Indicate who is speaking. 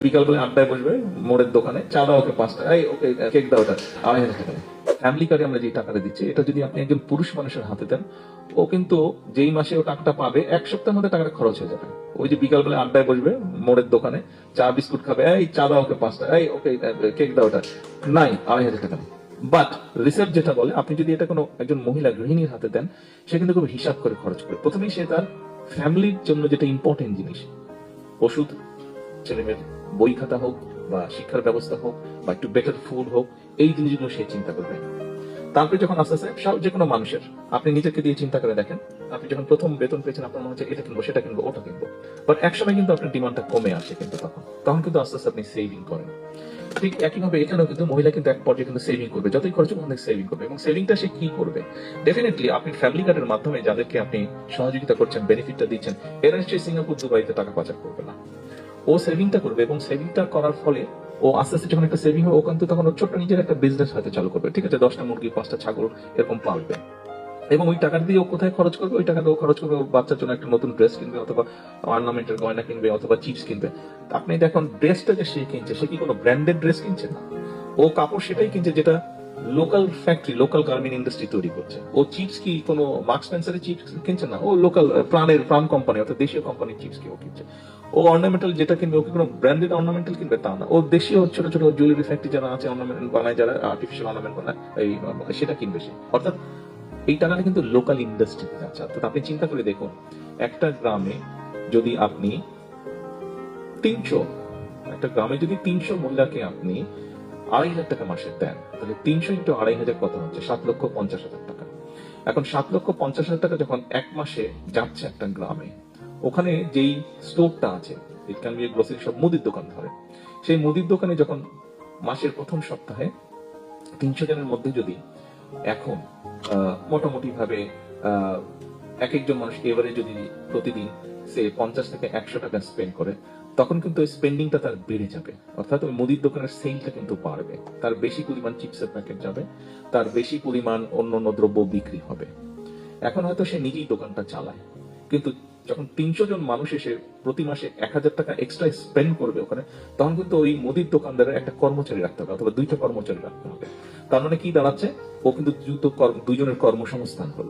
Speaker 1: বিকালবেলা আড্ডায় বসবে মোড়ের দোকানে, চা দাও ওকে 5 টাকা, এই ওকে কেক দাও ওটা 2,500 টাকা। ফ্যামিলি কার্ডে আমরা যে টাকাটা দিচ্ছি, এটা যদি আপনি একজন পুরুষ মানুষের হাতে দেন, ও কিন্তু যেই মাসে ও টাকাটা পাবে 1 সপ্তাহের মধ্যে টাকাটা খরচ হয়ে যাবে। ওই যে বিকালবেলা আড্ডায় বসবে মোড়ের দোকানে, চা বিস্কুট খাবে, এই চা দাও ওকে 5 টাকা, এই ওকে কেক দাও ওটা নাই 2,500 টাকা। বাট রিসার্চ যেটা বলে, আপনি যদি এটা কোনো একজন মহিলা গৃহিণীর হাতে দেন, সে কিন্তু খুব হিসাব করে খরচ করে। প্রথমেই সে তার ফ্যামিলির জন্য যেটা ইম্পর্টেন্ট জিনিস, ওষুধ, ছেলেমেয়ের বই খাতা হোক বা শিক্ষার ব্যবস্থা হোক বা একটু বেটার ফুড হোক, এই জিনিসগুলো সে চিন্তা করবে। তারপরে যখন আস্তে আস্তে যে কোনো মানুষের, আপনি নিজেকে দিয়ে চিন্তা করে দেখেন, আপনি যখন প্রথম বেতন পেয়েছেন আপনার মনে হচ্ছে এটা কিনবো, সেটা কিনবো, ওটা কিনবো, বাট একসময় কিন্তু আপনার ডিমান্ডটা কমে আসে, কিন্তু তখন কিন্তু আস্তে আস্তে আপনি সেভিং করেন। ঠিক একইভাবে এখানেও কিন্তু মহিলা কিন্তু এক পর্যায়ে কিন্তু সেভিং করবে, যতই খরচ হোক অনেক সেভিং করবে। এবং সেভিংটা সে কি করবে? ডেফিনেটলি আপনি ফ্যামিলি কার্ডের মাধ্যমে যাদেরকে আপনি সহযোগিতা করছেন, বেনিফিটটা দিচ্ছেন, এরা নিশ্চয়ই সিঙ্গাপুর দুবাইতে টাকা পাচার করবে না। ও সেভিংটা করবে, এবং সেভিংটা করার ফলে ও আস্তে আস্তে যখন একটা সেভিং হবে, ও কিন্তু তখন ছোট্ট নিজের একটা বিজনেস হয়তো চালু করবে। ঠিক আছে, 10টা মুরগি, 5টা ছাগল এরকম পালবে, এবং ওই টাকা দিয়ে ও কোথায় খরচ করবে? ওই টাকাটা ও খরচ করবে ওর বাচ্চার জন্য একটা নতুন ড্রেস কিনবে, অথবা অর্নামেন্টের গয়না কিনবে, অথবা চিপস কিনবে। আপনি দেখুন ড্রেসটা যে সে কিনছে, সে কি কোনো ব্র্যান্ডেড ড্রেস কিনছে না, ও কাপড় সেটাই কিনছে যেটা local factory, local garment industry তৈরি করছে। ও চিপস কি কোনো মার্কস স্পেন্সারের চিপস কিনছে না, ও লোকাল প্রাণ কোম্পানি অর্থাৎ দেশীয় কোম্পানির চিপস কি ও কিনছে। ও অর্নামেন্টাল যেটা কিনবে, ওকে কোনো ব্র্যান্ডেড অর্নামেন্টাল কিনবে তা না, ও দেশীয় ছোট ছোট জুয়েলারি ফ্যাক্টরি যারা আছে, অর্নামেন্ট বানায়, যারা আর্টিফিশিয়াল অর্নামেন্ট বানায়, এই সেটা কিনবে সে। অর্থাৎ এই টাকাটা কিন্তু লোকাল ইন্ডাস্ট্রিতে যাচ্ছে। অর্থাৎ আপনি চিন্তা করে দেখুন, একটা গ্রামে যদি আপনি 300 একটা গ্রামে যদি 300 মহিলাকে আপনি 2,500 টাকা মাসে দেন, তাহলে 300 ইন্টু 2,500 কত হচ্ছে? 7,50,000 টাকা। এখন 7,50,000 টাকা যখন এক মাসে যাচ্ছে একটা গ্রামে, ওখানে যেই স্টোরটা আছে, it can be grocery shop, মুদির দোকান ধরে, সেই মুদির দোকানে যখন মাসের প্রথম সপ্তাহে 300 জনের মধ্যে যদি এখন মোটামুটি ভাবে এক একজন মানুষ এবারে যদি প্রতিদিন সে 50 থেকে 100 টাকা স্পেন্ড করে, তখন কিন্তু ওই স্পেন্ডিংটা তার বেড়ে যাবে। অর্থাৎ ওই মুদির দোকানের সেলটা কিন্তু বাড়বে, তার বেশি পরিমাণ চিপসের প্যাকেট যাবে, তার বেশি পরিমাণ অন্য অন্য দ্রব্য বিক্রি হবে। এখন হয়তো সে নিজেই দোকানটা চালায়, কিন্তু যখন 300 জন মানুষ এসে প্রতি মাসে 1,000 টাকা এক্সট্রা স্পেন্ড করবে ওখানে, তখন কিন্তু ওই মুদির দোকানদারের একটা কর্মচারী রাখতে হবে, অথবা 2টা কর্মচারী রাখতে হবে। তার মানে কি দাঁড়াচ্ছে? ও কিন্তু দুজনের কর্মসংস্থান হলো।